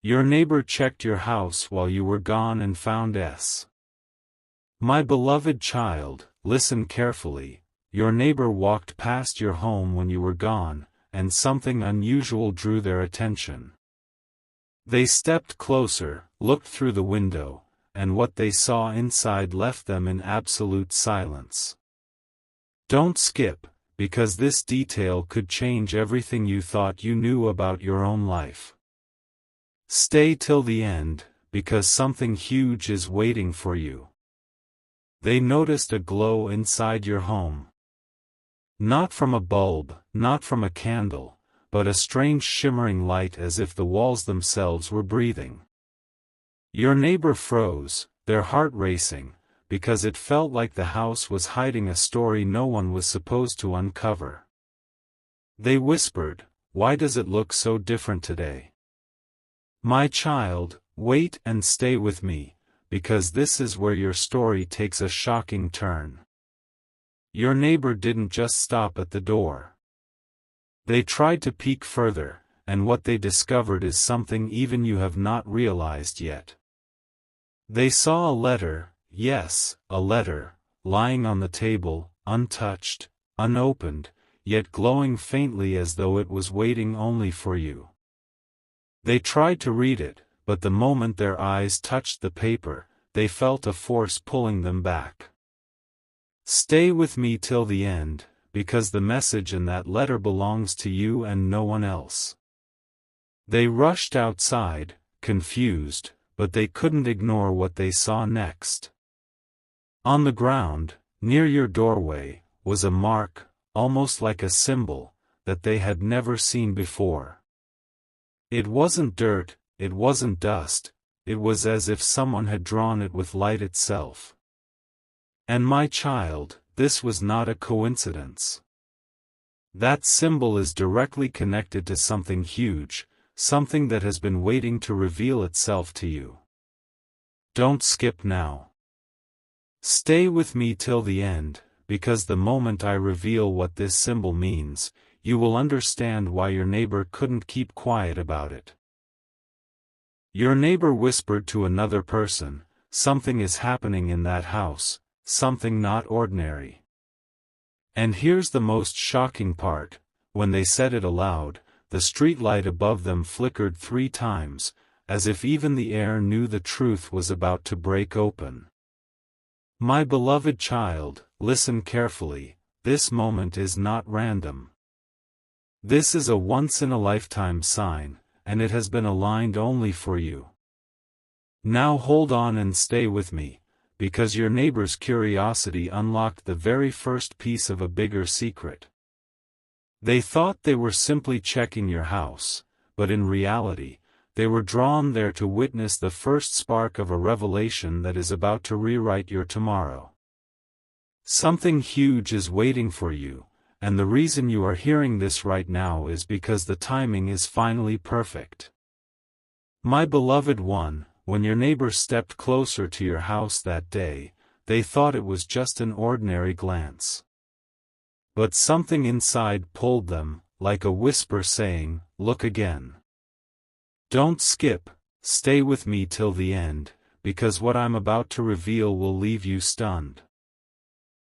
Your neighbor checked your house while you were gone and found S. My beloved child, listen carefully. Your neighbor walked past your home when you were gone, and something unusual drew their attention. They stepped closer, looked through the window, and what they saw inside left them in absolute silence. Don't skip, because this detail could change everything you thought you knew about your own life. Stay till the end, because something huge is waiting for you. They noticed a glow inside your home. Not from a bulb, not from a candle, but a strange shimmering light as if the walls themselves were breathing. Your neighbor froze, their heart racing, because it felt like the house was hiding a story no one was supposed to uncover. They whispered, "Why does it look so different today?" My child, wait and stay with me, because this is where your story takes a shocking turn. Your neighbor didn't just stop at the door. They tried to peek further, and what they discovered is something even you have not realized yet. They saw a letter, yes, a letter, lying on the table, untouched, unopened, yet glowing faintly as though it was waiting only for you. They tried to read it, but the moment their eyes touched the paper, they felt a force pulling them back. Stay with me till the end, because the message in that letter belongs to you and no one else. They rushed outside, confused, but they couldn't ignore what they saw next. On the ground, near your doorway, was a mark, almost like a symbol, that they had never seen before. It wasn't dirt, it wasn't dust, it was as if someone had drawn it with light itself. And my child, this was not a coincidence. That symbol is directly connected to something huge, something that has been waiting to reveal itself to you. Don't skip now. Stay with me till the end, because the moment I reveal what this symbol means, you will understand why your neighbor couldn't keep quiet about it. Your neighbor whispered to another person, "Something is happening in that house, something not ordinary." And here's the most shocking part: when they said it aloud, the street light above them flickered 3 times, as if even the air knew the truth was about to break open. My beloved child, listen carefully, this moment is not random. This is a once-in-a-lifetime sign, and it has been aligned only for you. Now hold on and stay with me, because your neighbor's curiosity unlocked the very first piece of a bigger secret. They thought they were simply checking your house, but in reality, they were drawn there to witness the first spark of a revelation that is about to rewrite your tomorrow. Something huge is waiting for you, and the reason you are hearing this right now is because the timing is finally perfect. My beloved one, when your neighbor stepped closer to your house that day, they thought it was just an ordinary glance. But something inside pulled them, like a whisper saying, "Look again." Don't skip, stay with me till the end, because what I'm about to reveal will leave you stunned.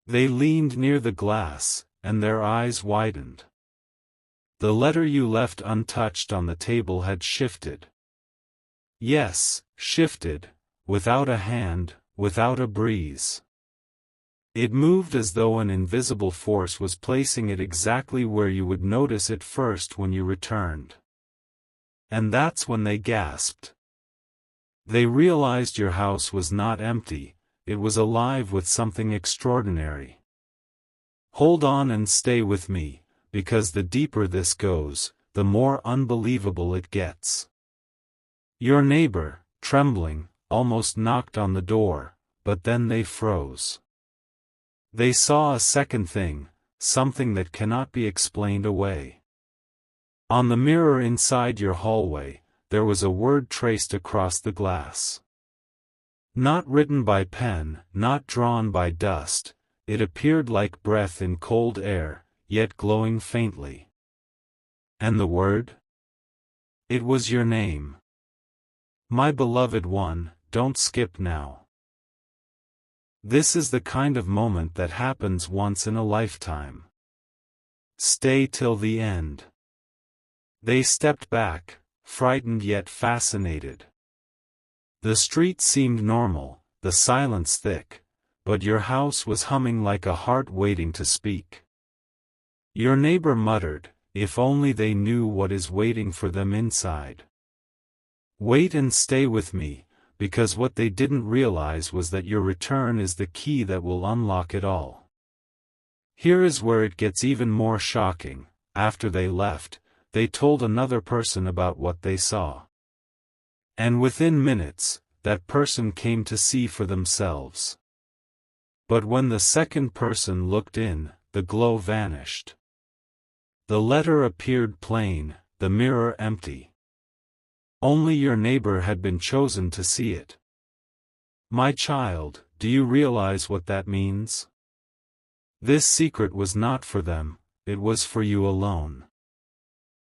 They leaned near the glass, and their eyes widened. The letter you left untouched on the table had shifted. Yes, shifted, without a hand, without a breeze. It moved as though an invisible force was placing it exactly where you would notice it first when you returned. And that's when they gasped. They realized your house was not empty, it was alive with something extraordinary. Hold on and stay with me, because the deeper this goes, the more unbelievable it gets. Your neighbor, trembling, almost knocked on the door, but then they froze. They saw a second thing, something that cannot be explained away. On the mirror inside your hallway, there was a word traced across the glass. Not written by pen, not drawn by dust, it appeared like breath in cold air, yet glowing faintly. And the word? It was your name. My beloved one, don't skip now. This is the kind of moment that happens once in a lifetime. Stay till the end. They stepped back, frightened yet fascinated. The street seemed normal, the silence thick, but your house was humming like a heart waiting to speak. Your neighbor muttered, "If only they knew what is waiting for them inside." Wait and stay with me, because what they didn't realize was that your return is the key that will unlock it all. Here is where it gets even more shocking. After they left, they told another person about what they saw. And within minutes, that person came to see for themselves. But when the second person looked in, the glow vanished. The letter appeared plain, the mirror empty. Only your neighbor had been chosen to see it. My child, do you realize what that means? This secret was not for them, it was for you alone.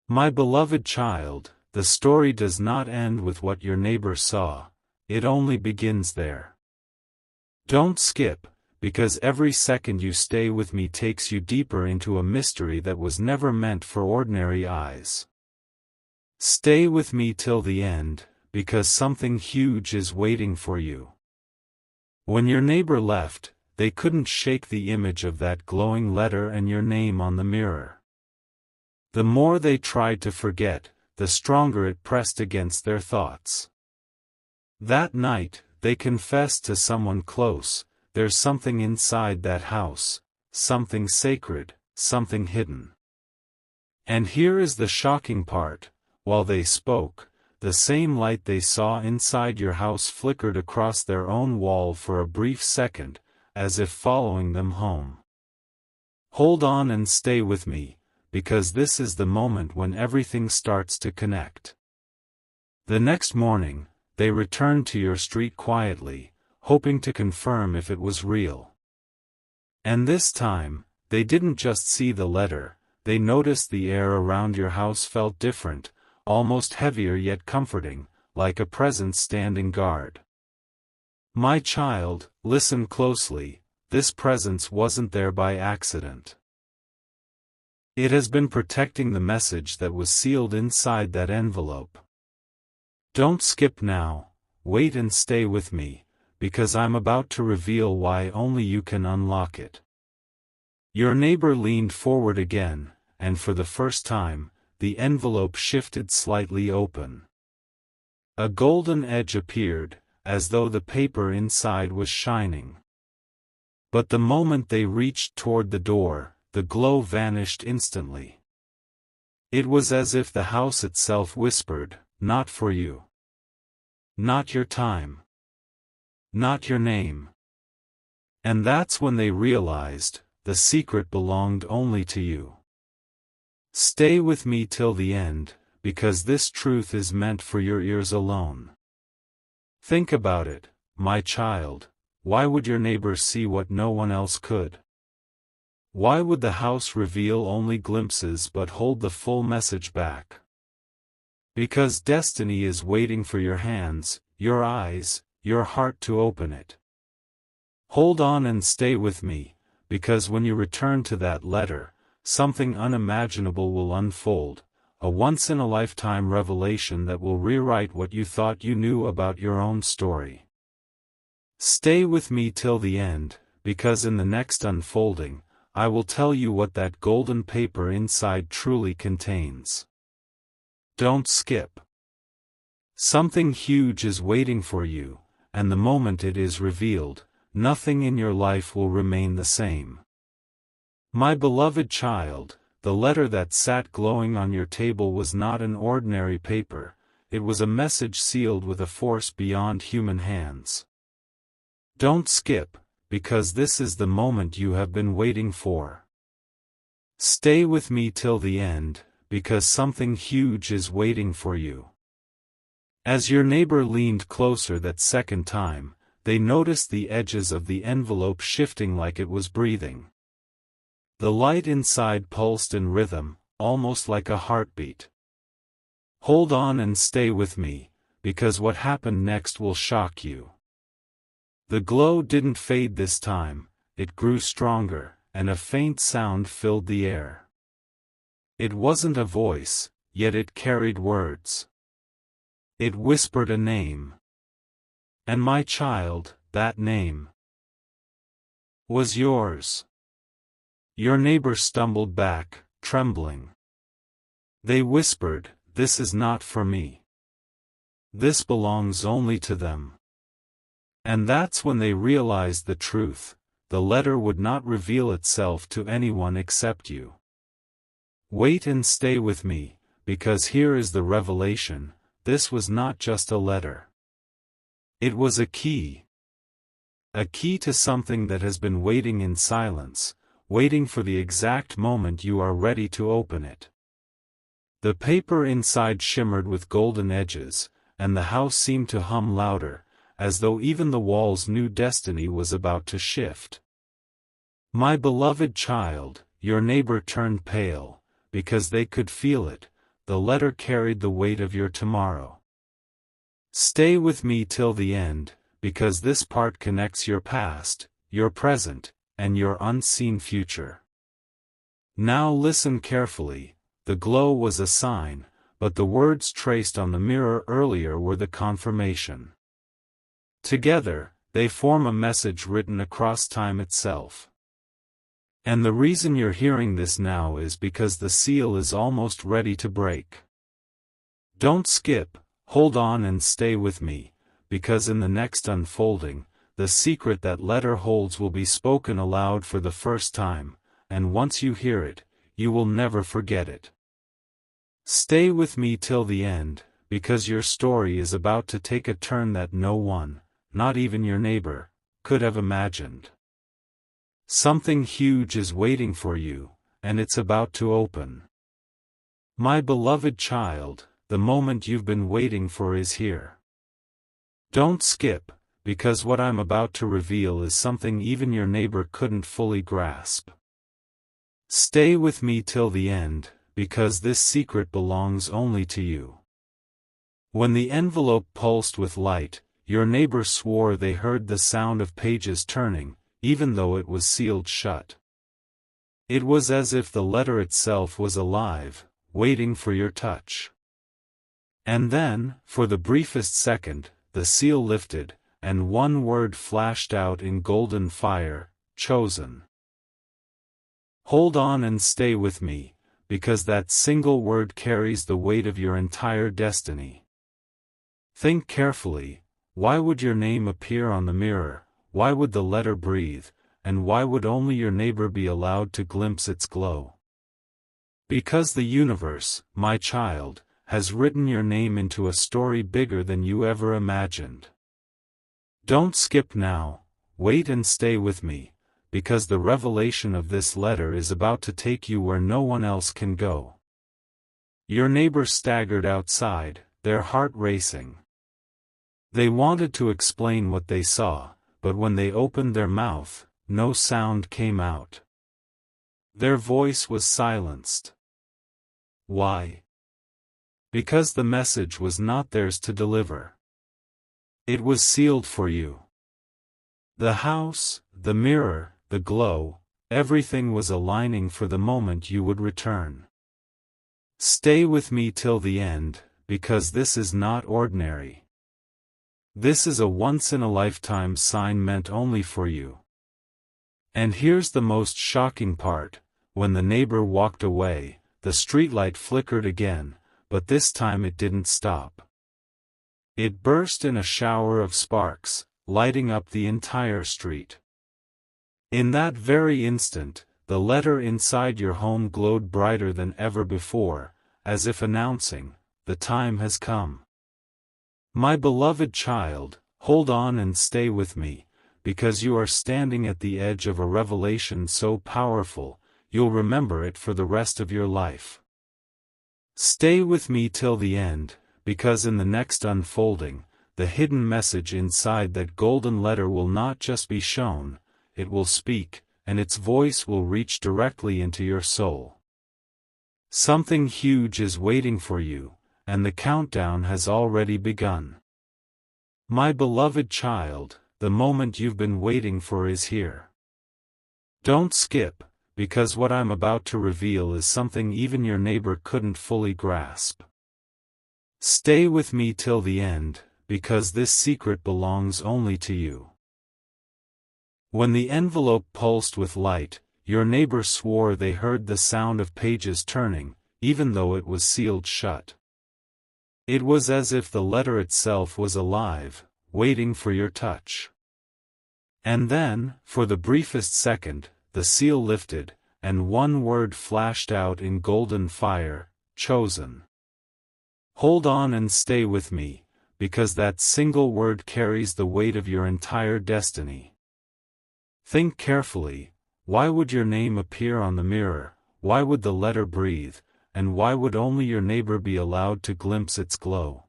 My beloved child, the story does not end with what your neighbor saw, it only begins there. Don't skip, because every second you stay with me takes you deeper into a mystery that was never meant for ordinary eyes. Stay with me till the end, because something huge is waiting for you. When your neighbor left, they couldn't shake the image of that glowing letter and your name on the mirror. The more they tried to forget, the stronger it pressed against their thoughts. That night, they confessed to someone close, "There's something inside that house, something sacred, something hidden." And here is the shocking part. While they spoke, the same light they saw inside your house flickered across their own wall for a brief second, as if following them home. Hold on and stay with me, because this is the moment when everything starts to connect. The next morning, they returned to your street quietly, hoping to confirm if it was real. And this time, they didn't just see the letter, they noticed the air around your house felt different, almost heavier yet comforting, like a presence standing guard. My child, listen closely, this presence wasn't there by accident. It has been protecting the message that was sealed inside that envelope. Don't skip now, wait and stay with me, because I'm about to reveal why only you can unlock it. Your neighbor leaned forward again, and for the first time, the envelope shifted slightly open. A golden edge appeared, as though the paper inside was shining. But the moment they reached toward the door, the glow vanished instantly. It was as if the house itself whispered, "Not for you. Not your time. Not your name." And that's when they realized, the secret belonged only to you. Stay with me till the end, because this truth is meant for your ears alone. Think about it, my child, why would your neighbor see what no one else could? Why would the house reveal only glimpses but hold the full message back? Because destiny is waiting for your hands, your eyes, your heart to open it. Hold on and stay with me, because when you return to that letter, something unimaginable will unfold, a once-in-a-lifetime revelation that will rewrite what you thought you knew about your own story. Stay with me till the end, because in the next unfolding, I will tell you what that golden paper inside truly contains. Don't skip. Something huge is waiting for you, and the moment it is revealed, nothing in your life will remain the same. My beloved child, the letter that sat glowing on your table was not an ordinary paper, it was a message sealed with a force beyond human hands. Don't skip, because this is the moment you have been waiting for. Stay with me till the end, because something huge is waiting for you. As your neighbor leaned closer that second time, they noticed the edges of the envelope shifting like it was breathing. The light inside pulsed in rhythm, almost like a heartbeat. Hold on and stay with me, because what happened next will shock you. The glow didn't fade this time, it grew stronger, and a faint sound filled the air. It wasn't a voice, yet it carried words. It whispered a name. And my child, that name was yours. Your neighbor stumbled back, trembling. They whispered, "This is not for me. This belongs only to them." And that's when they realized the truth. The letter would not reveal itself to anyone except you. Wait and stay with me, because here is the revelation. This was not just a letter. It was a key. A key to something that has been waiting in silence, waiting for the exact moment you are ready to open it. The paper inside shimmered with golden edges, and the house seemed to hum louder, as though even the walls knew destiny was about to shift. My beloved child, your neighbor turned pale, because they could feel it. The letter carried the weight of your tomorrow. Stay with me till the end, because this part connects your past, your present, and your unseen future. Now listen carefully. The glow was a sign, but the words traced on the mirror earlier were the confirmation. Together, they form a message written across time itself. And the reason you're hearing this now is because the seal is almost ready to break. Don't skip, hold on and stay with me, because in the next unfolding, the secret that letter holds will be spoken aloud for the first time, and once you hear it, you will never forget it. Stay with me till the end, because your story is about to take a turn that no one, not even your neighbor, could have imagined. Something huge is waiting for you, and it's about to open. My beloved child, the moment you've been waiting for is here. Don't skip, because what I'm about to reveal is something even your neighbor couldn't fully grasp. Stay with me till the end, because this secret belongs only to you. When the envelope pulsed with light, your neighbor swore they heard the sound of pages turning, even though it was sealed shut. It was as if the letter itself was alive, waiting for your touch. And then, for the briefest second, the seal lifted, and one word flashed out in golden fire: chosen. Hold on and stay with me, because that single word carries the weight of your entire destiny. Think carefully. Why would your name appear on the mirror? Why would the letter breathe, and why would only your neighbor be allowed to glimpse its glow? Because the universe, my child, has written your name into a story bigger than you ever imagined. Don't skip now, wait and stay with me, because the revelation of this letter is about to take you where no one else can go. Your neighbor staggered outside, their heart racing. They wanted to explain what they saw, but when they opened their mouth, no sound came out. Their voice was silenced. Why? Because the message was not theirs to deliver. It was sealed for you. The house, the mirror, the glow, everything was aligning for the moment you would return. Stay with me till the end, because this is not ordinary. This is a once-in-a-lifetime sign meant only for you. And here's the most shocking part: when the neighbor walked away, the streetlight flickered again, but this time it didn't stop. It burst in a shower of sparks, lighting up the entire street. In that very instant, the letter inside your home glowed brighter than ever before, as if announcing, "The time has come." My beloved child, hold on and stay with me, because you are standing at the edge of a revelation so powerful, you'll remember it for the rest of your life. Stay with me till the end, because in the next unfolding, the hidden message inside that golden letter will not just be shown, it will speak, and its voice will reach directly into your soul. Something huge is waiting for you, and the countdown has already begun. My beloved child, the moment you've been waiting for is here. Don't skip, because what I'm about to reveal is something even your neighbor couldn't fully grasp. Stay with me till the end, because this secret belongs only to you. When the envelope pulsed with light, your neighbor swore they heard the sound of pages turning, even though it was sealed shut. It was as if the letter itself was alive, waiting for your touch. And then, for the briefest second, the seal lifted, and one word flashed out in golden fire: chosen. Hold on and stay with me, because that single word carries the weight of your entire destiny. Think carefully. Why would your name appear on the mirror? Why would the letter breathe? And why would only your neighbor be allowed to glimpse its glow?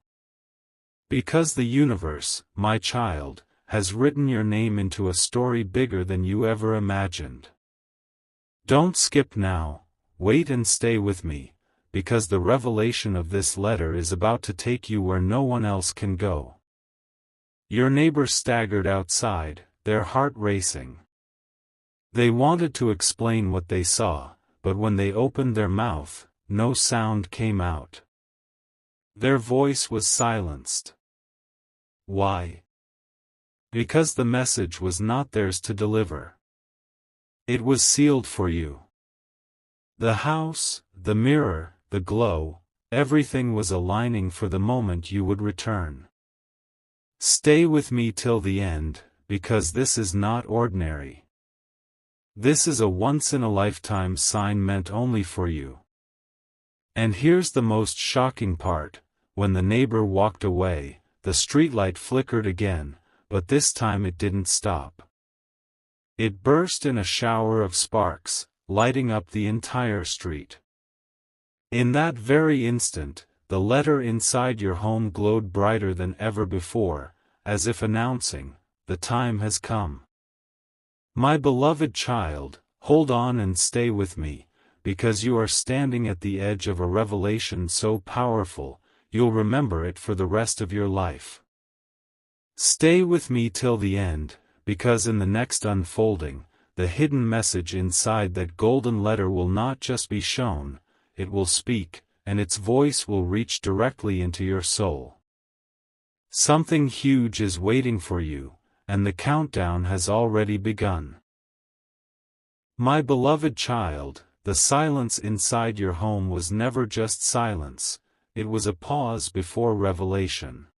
Because the universe, my child, has written your name into a story bigger than you ever imagined. Don't skip now, wait and stay with me, because the revelation of this letter is about to take you where no one else can go. Your neighbor staggered outside, their heart racing. They wanted to explain what they saw, but when they opened their mouth, no sound came out. Their voice was silenced. Why? Because the message was not theirs to deliver. It was sealed for you. The house, the mirror, the glow, everything was aligning for the moment you would return. Stay with me till the end, because this is not ordinary. This is a once-in-a-lifetime sign meant only for you. And here's the most shocking part: when the neighbor walked away, the streetlight flickered again, but this time it didn't stop. It burst in a shower of sparks, lighting up the entire street. In that very instant, the letter inside your home glowed brighter than ever before, as if announcing, "The time has come." My beloved child, hold on and stay with me, because you are standing at the edge of a revelation so powerful, you'll remember it for the rest of your life. Stay with me till the end, because in the next unfolding, the hidden message inside that golden letter will not just be shown, it will speak, and its voice will reach directly into your soul. Something huge is waiting for you, and the countdown has already begun. My beloved child, the silence inside your home was never just silence, it was a pause before revelation.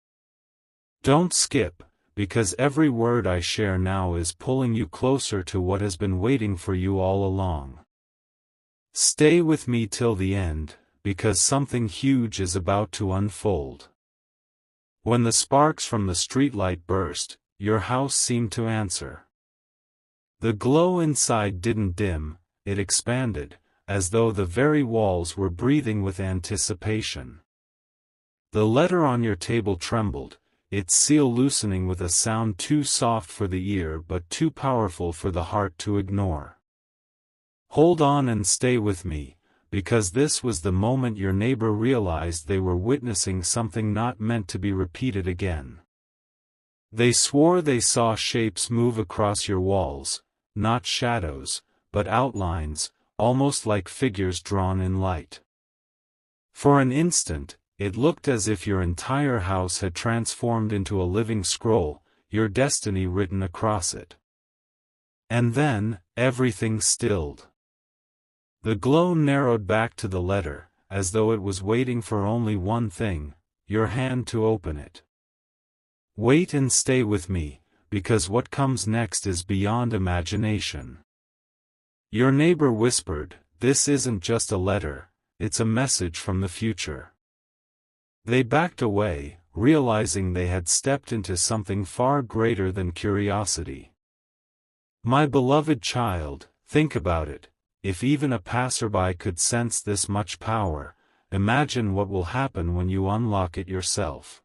Don't skip, because every word I share now is pulling you closer to what has been waiting for you all along. Stay with me till the end, because something huge is about to unfold. When the sparks from the streetlight burst, your house seemed to answer. The glow inside didn't dim, it expanded, as though the very walls were breathing with anticipation. The letter on your table trembled, its seal loosening with a sound too soft for the ear but too powerful for the heart to ignore. Hold on and stay with me, because this was the moment your neighbor realized they were witnessing something not meant to be repeated again. They swore they saw shapes move across your walls, not shadows, but outlines, almost like figures drawn in light. For an instant, it looked as if your entire house had transformed into a living scroll, your destiny written across it. And then, everything stilled. The glow narrowed back to the letter, as though it was waiting for only one thing: your hand to open it. Wait and stay with me, because what comes next is beyond imagination. Your neighbor whispered, "This isn't just a letter, it's a message from the future." They backed away, realizing they had stepped into something far greater than curiosity. My beloved child, think about it. If even a passerby could sense this much power, imagine what will happen when you unlock it yourself.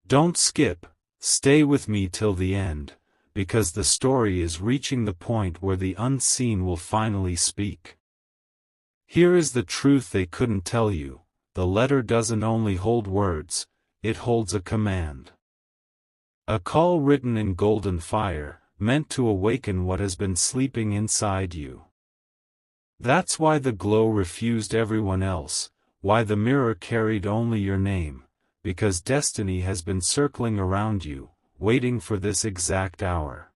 Don't skip, stay with me till the end, because the story is reaching the point where the unseen will finally speak. Here is the truth they couldn't tell you: the letter doesn't only hold words, it holds a command. A call written in golden fire, meant to awaken what has been sleeping inside you. That's why the glow refused everyone else, why the mirror carried only your name, because destiny has been circling around you, waiting for this exact hour.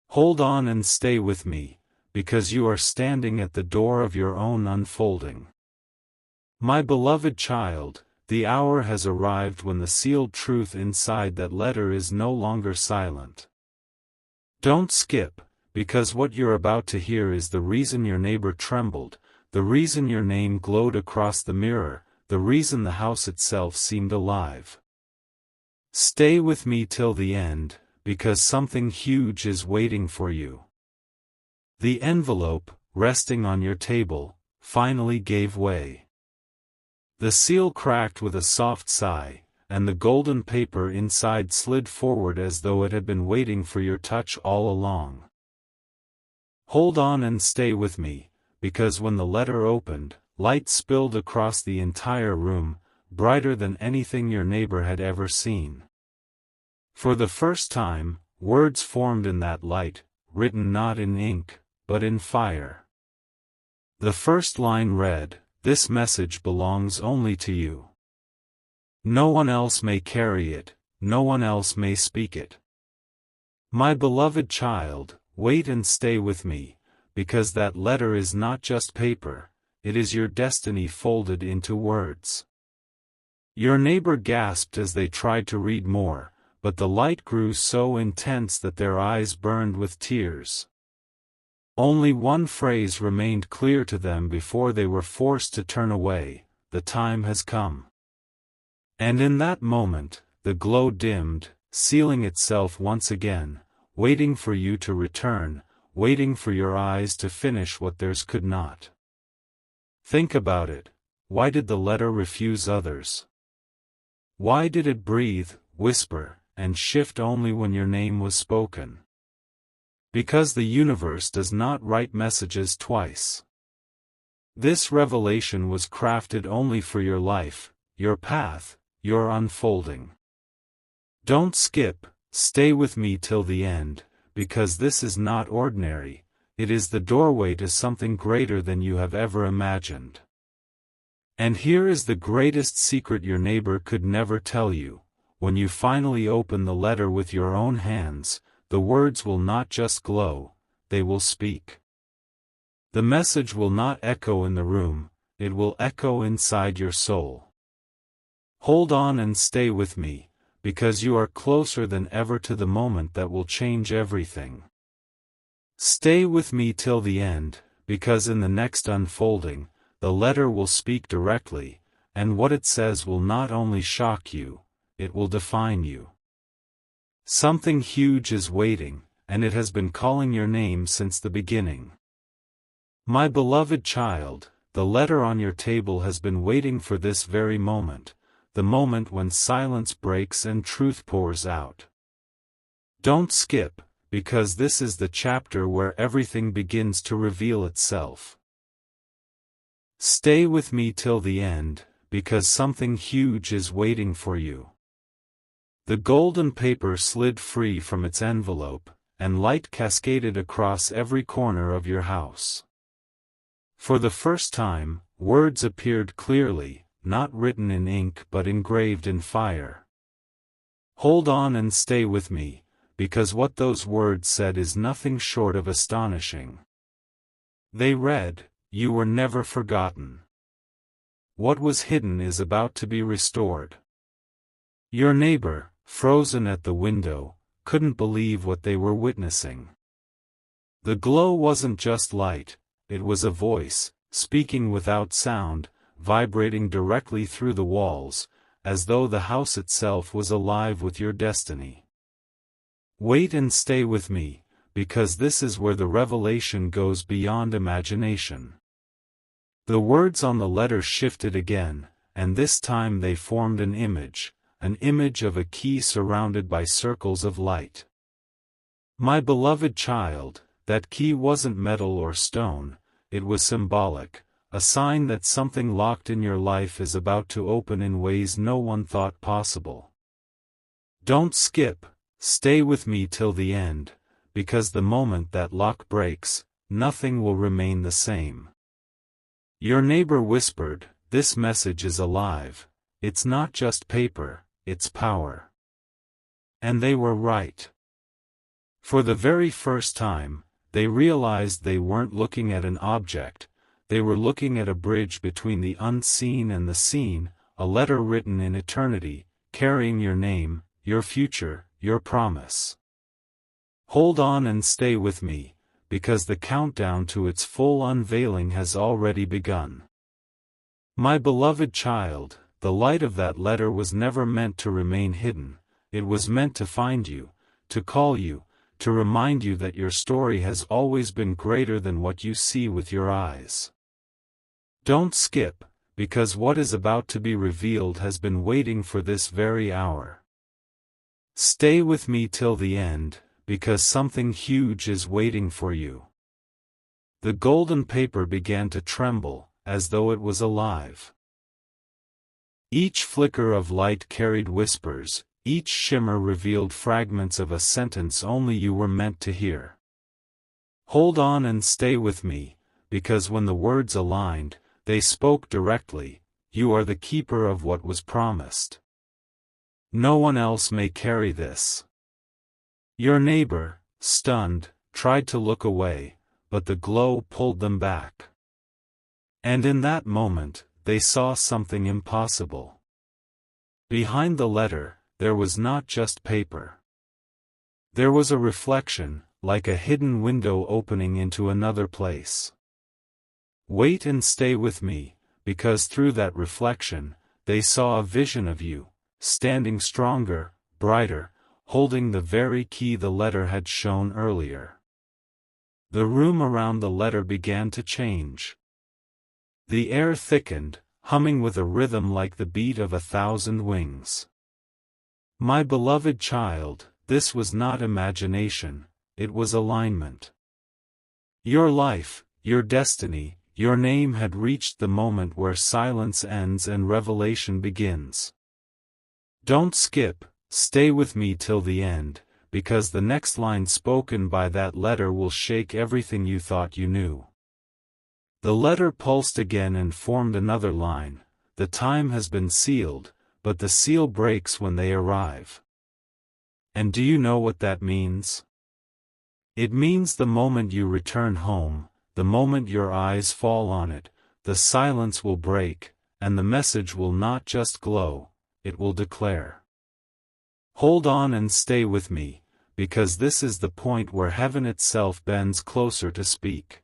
Hold on and stay with me, because you are standing at the door of your own unfolding. My beloved child, the hour has arrived when the sealed truth inside that letter is no longer silent. Don't skip, because what you're about to hear is the reason your neighbor trembled, the reason your name glowed across the mirror, the reason the house itself seemed alive. Stay with me till the end, because something huge is waiting for you. The envelope, resting on your table, finally gave way. The seal cracked with a soft sigh, and the golden paper inside slid forward as though it had been waiting for your touch all along. Hold on and stay with me, because when the letter opened, light spilled across the entire room, brighter than anything your neighbor had ever seen. For the first time, words formed in that light, written not in ink, but in fire. The first line read, "This message belongs only to you. No one else may carry it, no one else may speak it. My beloved child, wait and stay with me, because that letter is not just paper, it is your destiny folded into words." Your neighbor gasped as they tried to read more, but the light grew so intense that their eyes burned with tears. Only one phrase remained clear to them before they were forced to turn away: "The time has come." And in that moment, the glow dimmed, sealing itself once again, waiting for you to return, waiting for your eyes to finish what theirs could not. Think about it. Why did the letter refuse others? Why did it breathe, whisper, and shift only when your name was spoken? Because the universe does not write messages twice. This revelation was crafted only for your life, your path, your unfolding. Don't skip, stay with me till the end, because this is not ordinary, it is the doorway to something greater than you have ever imagined. And here is the greatest secret your neighbor could never tell you: when you finally open the letter with your own hands, the words will not just glow, they will speak. The message will not echo in the room, it will echo inside your soul. Hold on and stay with me, because you are closer than ever to the moment that will change everything. Stay with me till the end, because in the next unfolding, the letter will speak directly, and what it says will not only shock you, it will define you. Something huge is waiting, and it has been calling your name since the beginning. My beloved child, the letter on your table has been waiting for this very moment, the moment when silence breaks and truth pours out. Don't skip, because this is the chapter where everything begins to reveal itself. Stay with me till the end, because something huge is waiting for you. The golden paper slid free from its envelope, and light cascaded across every corner of your house. For the first time, words appeared clearly, not written in ink but engraved in fire. Hold on and stay with me, because what those words said is nothing short of astonishing. They read, "You were never forgotten. What was hidden is about to be restored." Your neighbor, frozen at the window, couldn't believe what they were witnessing. The glow wasn't just light, it was a voice, speaking without sound, vibrating directly through the walls, as though the house itself was alive with your destiny. Wait and stay with me, because this is where the revelation goes beyond imagination. The words on the letter shifted again, and this time they formed an image of a key surrounded by circles of light. My beloved child, that key wasn't metal or stone, it was symbolic, a sign that something locked in your life is about to open in ways no one thought possible. Don't skip, stay with me till the end, because the moment that lock breaks, nothing will remain the same. Your neighbor whispered, "This message is alive. It's not just paper, it's power." And they were right. For the very first time, they realized they weren't looking at an object, they were looking at a bridge between the unseen and the seen, a letter written in eternity, carrying your name, your future, your promise. Hold on and stay with me, because the countdown to its full unveiling has already begun. My beloved child, the light of that letter was never meant to remain hidden, it was meant to find you, to call you, to remind you that your story has always been greater than what you see with your eyes. Don't skip, because what is about to be revealed has been waiting for this very hour. Stay with me till the end, because something huge is waiting for you. The golden paper began to tremble, as though it was alive. Each flicker of light carried whispers, each shimmer revealed fragments of a sentence only you were meant to hear. Hold on and stay with me, because when the words aligned, they spoke directly, "You are the keeper of what was promised. No one else may carry this." Your neighbor, stunned, tried to look away, but the glow pulled them back. And in that moment, they saw something impossible. Behind the letter, there was not just paper. There was a reflection, like a hidden window opening into another place. Wait and stay with me, because through that reflection, they saw a vision of you, standing stronger, brighter, holding the very key the letter had shown earlier. The room around the letter began to change. The air thickened, humming with a rhythm like the beat of 1,000 wings. My beloved child, this was not imagination, it was alignment. Your life, your destiny, your name had reached the moment where silence ends and revelation begins. Don't skip, stay with me till the end, because the next line spoken by that letter will shake everything you thought you knew. The letter pulsed again and formed another line, "The time has been sealed, but the seal breaks when they arrive." And do you know what that means? It means the moment you return home, the moment your eyes fall on it, the silence will break, and the message will not just glow, it will declare. Hold on and stay with me, because this is the point where heaven itself bends closer to speak.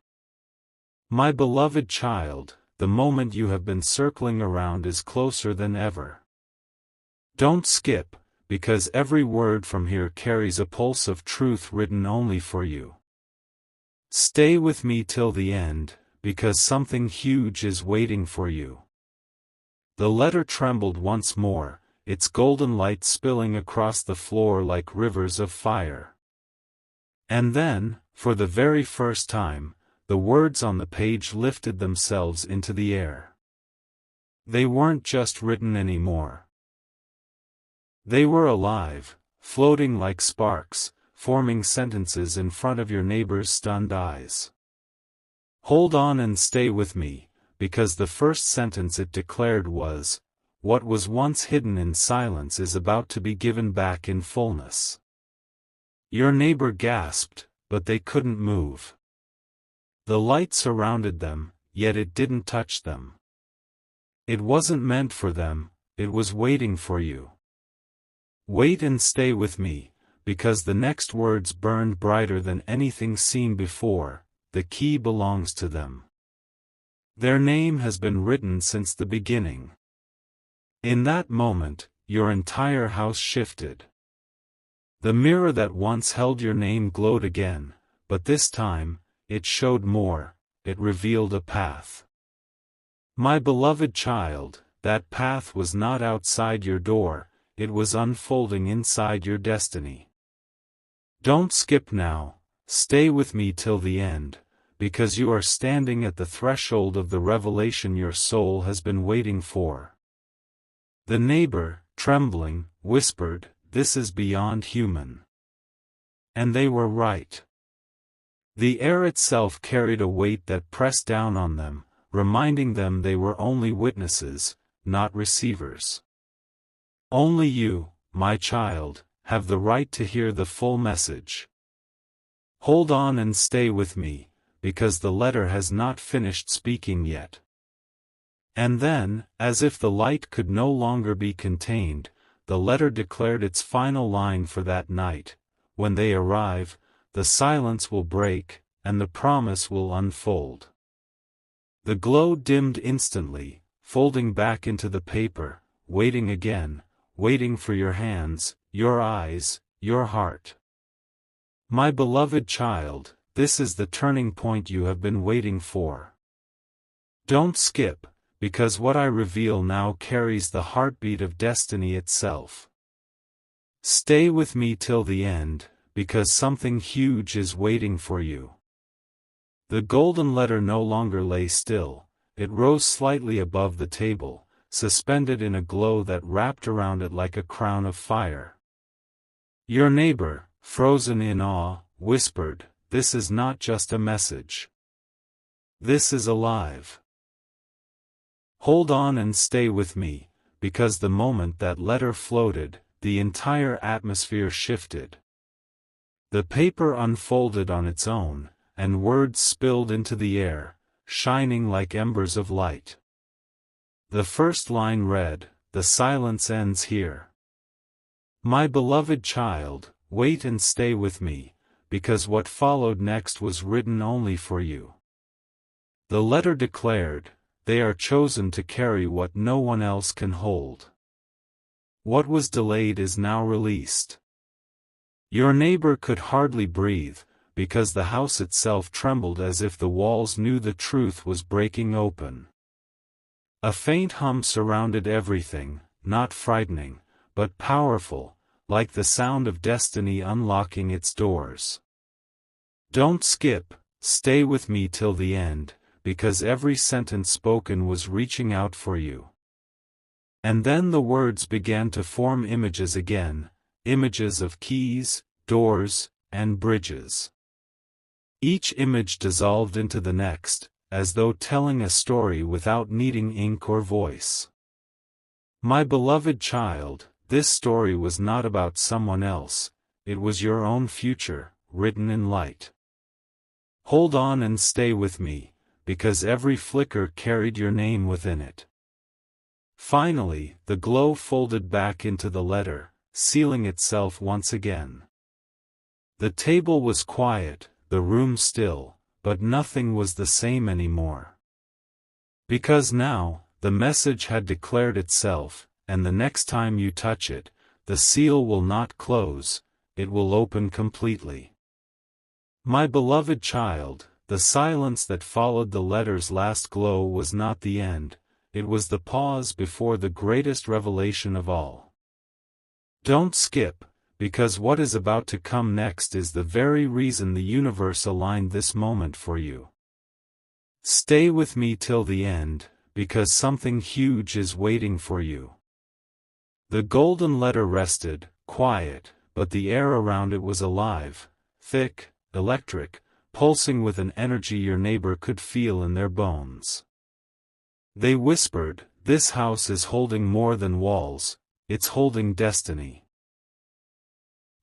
My beloved child, the moment you have been circling around is closer than ever. Don't skip, because every word from here carries a pulse of truth written only for you. Stay with me till the end, because something huge is waiting for you. The letter trembled once more, its golden light spilling across the floor like rivers of fire. And then, for the very first time, the words on the page lifted themselves into the air. They weren't just written anymore. They were alive, floating like sparks, forming sentences in front of your neighbor's stunned eyes. Hold on and stay with me, because the first sentence it declared was, "What was once hidden in silence is about to be given back in fullness." Your neighbor gasped, but they couldn't move. The light surrounded them, yet it didn't touch them. It wasn't meant for them, it was waiting for you. Wait and stay with me, because the next words burned brighter than anything seen before, the key belongs to them. Their name has been written since the beginning. In that moment, your entire house shifted. The mirror that once held your name glowed again, but this time, it showed more, it revealed a path. My beloved child, that path was not outside your door, it was unfolding inside your destiny. Don't skip now, stay with me till the end, because you are standing at the threshold of the revelation your soul has been waiting for. The neighbor, trembling, whispered, "This is beyond human." And they were right. The air itself carried a weight that pressed down on them, reminding them they were only witnesses, not receivers. Only you, my child, have the right to hear the full message. Hold on and stay with me, because the letter has not finished speaking yet. And then, as if the light could no longer be contained, the letter declared its final line for that night: when they arrive, the silence will break, and the promise will unfold. The glow dimmed instantly, folding back into the paper, waiting again, waiting for your hands, your eyes, your heart. My beloved child, this is the turning point you have been waiting for. Don't skip, because what I reveal now carries the heartbeat of destiny itself. Stay with me till the end, because something huge is waiting for you. The golden letter no longer lay still, it rose slightly above the table, suspended in a glow that wrapped around it like a crown of fire. Your neighbor, frozen in awe, whispered, "This is not just a message. This is alive. Hold on and stay with me," because the moment that letter floated, the entire atmosphere shifted. The paper unfolded on its own, and words spilled into the air, shining like embers of light. The first line read, "The silence ends here. My beloved child, wait and stay with me, because what followed next was written only for you." The letter declared, "They are chosen to carry what no one else can hold. What was delayed is now released." Your neighbor could hardly breathe, because the house itself trembled as if the walls knew the truth was breaking open. A faint hum surrounded everything, not frightening, but powerful, like the sound of destiny unlocking its doors. Don't skip, stay with me till the end, because every sentence spoken was reaching out for you. And then the words began to form images again, images of keys, doors, and bridges. Each image dissolved into the next, as though telling a story without needing ink or voice. My beloved child, this story was not about someone else, it was your own future, written in light. Hold on and stay with me, because every flicker carried your name within it. Finally, the glow folded back into the letter, sealing itself once again. The table was quiet, the room still, but nothing was the same anymore. Because now, the message had declared itself, and the next time you touch it, the seal will not close, it will open completely. My beloved child, the silence that followed the letter's last glow was not the end, it was the pause before the greatest revelation of all. Don't skip, because what is about to come next is the very reason the universe aligned this moment for you. Stay with me till the end, because something huge is waiting for you. The golden letter rested, quiet, but the air around it was alive, thick, electric, pulsing with an energy your neighbor could feel in their bones. They whispered, "This house is holding more than walls, it's holding destiny.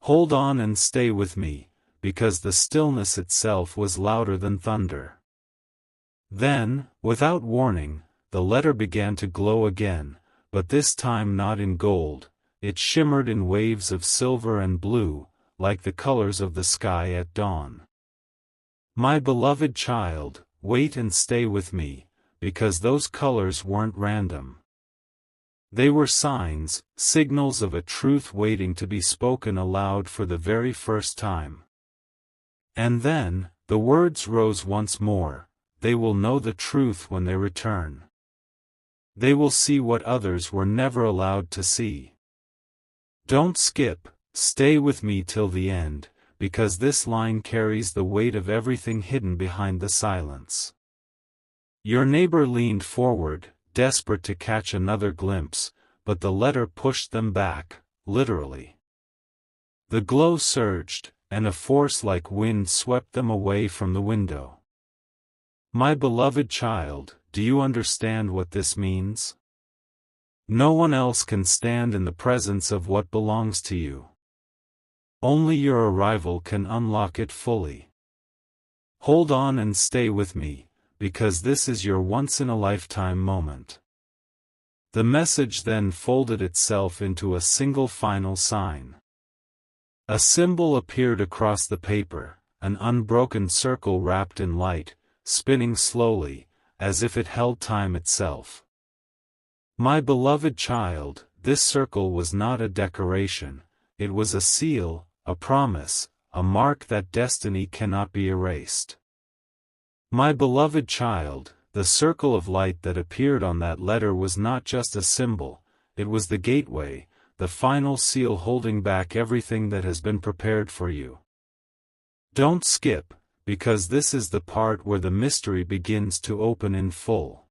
Hold on and stay with me, because the stillness itself was louder than thunder." Then, without warning, the letter began to glow again, but this time not in gold, it shimmered in waves of silver and blue, like the colors of the sky at dawn. My beloved child, wait and stay with me, because those colors weren't random. They were signs, signals of a truth waiting to be spoken aloud for the very first time. And then, the words rose once more, "They will know the truth when they return. They will see what others were never allowed to see." Don't skip, stay with me till the end, because this line carries the weight of everything hidden behind the silence. Your neighbor leaned forward, desperate to catch another glimpse, but the letter pushed them back, literally. The glow surged, and a force like wind swept them away from the window. My beloved child, do you understand what this means? No one else can stand in the presence of what belongs to you. Only your arrival can unlock it fully. Hold on and stay with me, because this is your once-in-a-lifetime moment. The message then folded itself into a single final sign. A symbol appeared across the paper, an unbroken circle wrapped in light, spinning slowly, as if it held time itself. My beloved child, this circle was not a decoration, it was a seal, a promise, a mark that destiny cannot be erased. My beloved child, the circle of light that appeared on that letter was not just a symbol, it was the gateway, the final seal holding back everything that has been prepared for you. Don't skip, because this is the part where the mystery begins to open in full.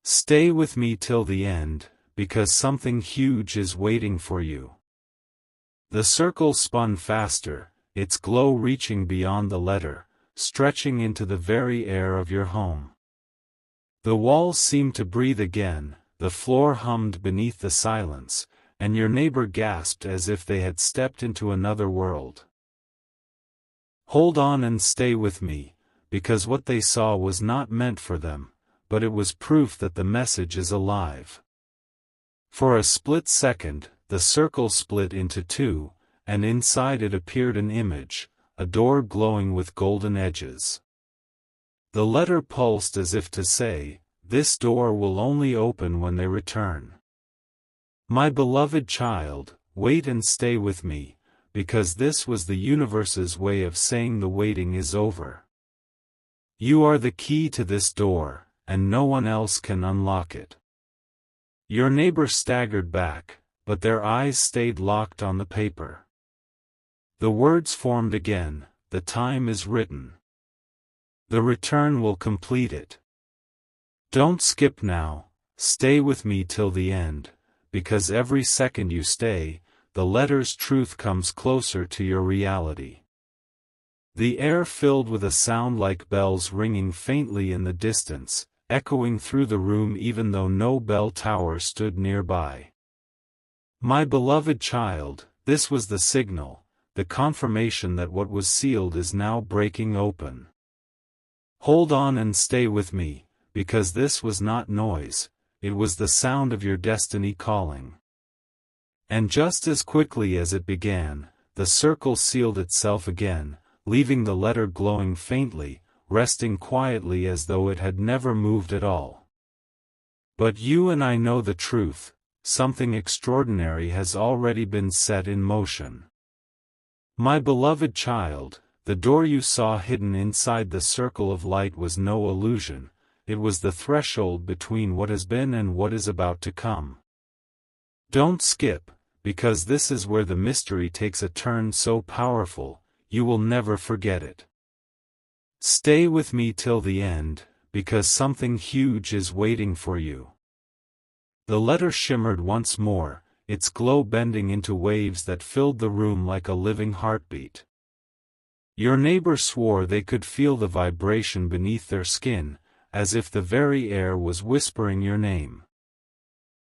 Stay with me till the end, because something huge is waiting for you. The circle spun faster, its glow reaching beyond the letter, stretching into the very air of your home. The walls seemed to breathe again, the floor hummed beneath the silence, and your neighbor gasped as if they had stepped into another world. Hold on and stay with me, because what they saw was not meant for them, but it was proof that the message is alive. For a split second, the circle split into two, and inside it appeared an image, a door glowing with golden edges. The letter pulsed as if to say, "This door will only open when they return." My beloved child, wait and stay with me, because this was the universe's way of saying the waiting is over. You are the key to this door, and no one else can unlock it. Your neighbor staggered back, but their eyes stayed locked on the paper. The words formed again, the time is written. The return will complete it. Don't skip now, stay with me till the end, because every second you stay, the letter's truth comes closer to your reality. The air filled with a sound like bells ringing faintly in the distance, echoing through the room even though no bell tower stood nearby. My beloved child, this was the signal, the confirmation that what was sealed is now breaking open. Hold on and stay with me, because this was not noise, it was the sound of your destiny calling. And just as quickly as it began, the circle sealed itself again, leaving the letter glowing faintly, resting quietly as though it had never moved at all. But you and I know the truth, something extraordinary has already been set in motion. My beloved child, the door you saw hidden inside the circle of light was no illusion, it was the threshold between what has been and what is about to come. Don't skip, because this is where the mystery takes a turn so powerful, you will never forget it. Stay with me till the end, because something huge is waiting for you. The letter shimmered once more, its glow bending into waves that filled the room like a living heartbeat. Your neighbor swore they could feel the vibration beneath their skin, as if the very air was whispering your name.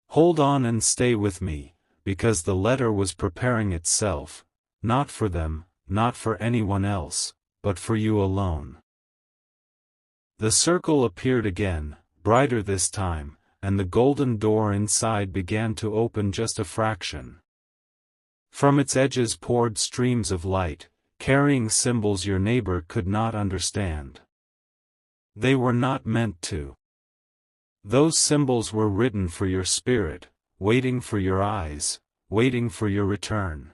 Hold on and stay with me, because the letter was preparing itself, not for them, not for anyone else, but for you alone. The circle appeared again, brighter this time, and the golden door inside began to open just a fraction. From its edges poured streams of light, carrying symbols your neighbor could not understand. They were not meant to. Those symbols were written for your spirit, waiting for your eyes, waiting for your return.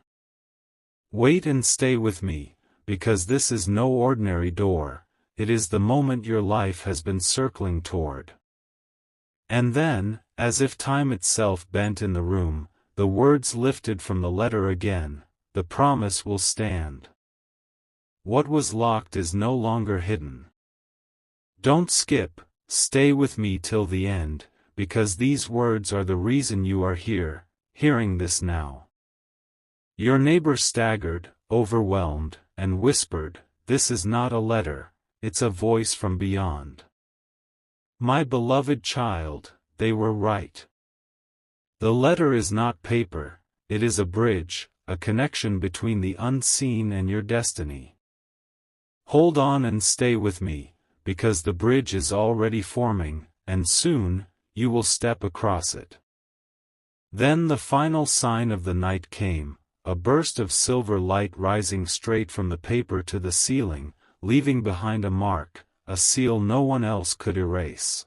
Wait and stay with me, because this is no ordinary door, it is the moment your life has been circling toward. And then, as if time itself bent in the room, the words lifted from the letter again, the promise will stand. what was locked is no longer hidden. Don't skip, stay with me till the end, because these words are the reason you are here, hearing this now. Your neighbor staggered, overwhelmed, and whispered, "This is not a letter, it's a voice from beyond." My beloved child, they were right. The letter is not paper, it is a bridge, a connection between the unseen and your destiny. Hold on and stay with me, because the bridge is already forming, and soon, you will step across it. Then the final sign of the night came, a burst of silver light rising straight from the paper to the ceiling, leaving behind a mark, a seal no one else could erase.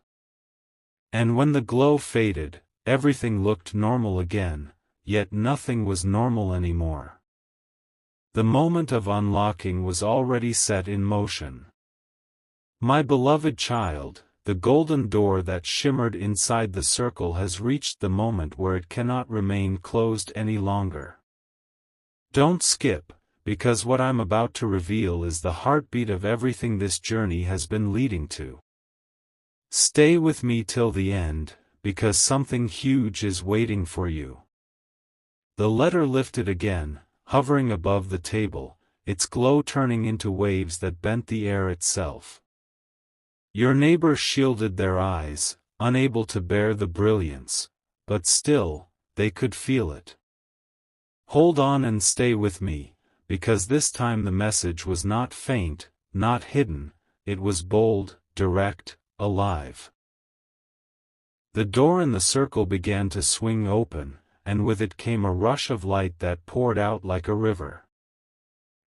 And when the glow faded, everything looked normal again, yet nothing was normal anymore. The moment of unlocking was already set in motion. My beloved child, the golden door that shimmered inside the circle has reached the moment where it cannot remain closed any longer. Don't skip, because what I'm about to reveal is the heartbeat of everything this journey has been leading to. Stay with me till the end, because something huge is waiting for you. The letter lifted again, hovering above the table, its glow turning into waves that bent the air itself. Your neighbor shielded their eyes, unable to bear the brilliance, but still, they could feel it. Hold on and stay with me, because this time the message was not faint, not hidden, it was bold, direct, alive. The door in the circle began to swing open, and with it came a rush of light that poured out like a river.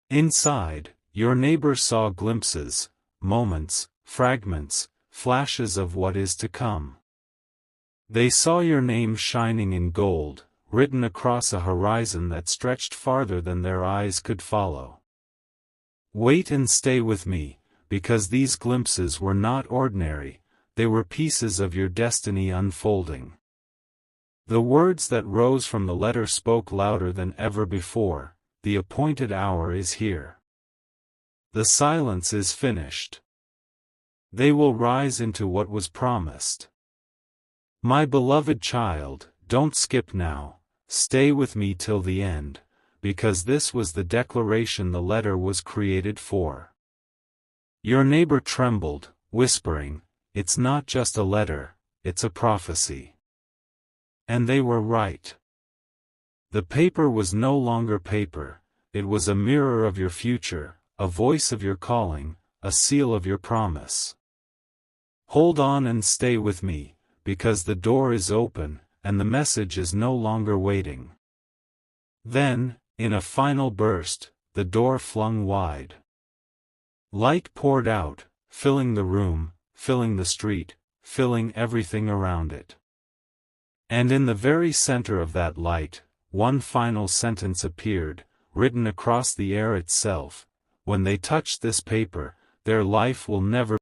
Inside, your neighbor saw glimpses, moments, fragments, flashes of what is to come. They saw your name shining in gold, written across a horizon that stretched farther than their eyes could follow. Wait and stay with me, because these glimpses were not ordinary, they were pieces of your destiny unfolding. The words that rose from the letter spoke louder than ever before, the appointed hour is here. The silence is finished. They will rise into what was promised. My beloved child, don't skip now, stay with me till the end, because this was the declaration the letter was created for. Your neighbor trembled, whispering, "It's not just a letter, it's a prophecy." And they were right. The paper was no longer paper, it was a mirror of your future, a voice of your calling, a seal of your promise. Hold on and stay with me, because the door is open, and the message is no longer waiting. Then, in a final burst, the door flung wide. Light poured out, filling the room, filling the street, filling everything around it. And in the very center of that light, one final sentence appeared, written across the air itself: when they touch this paper, their life will never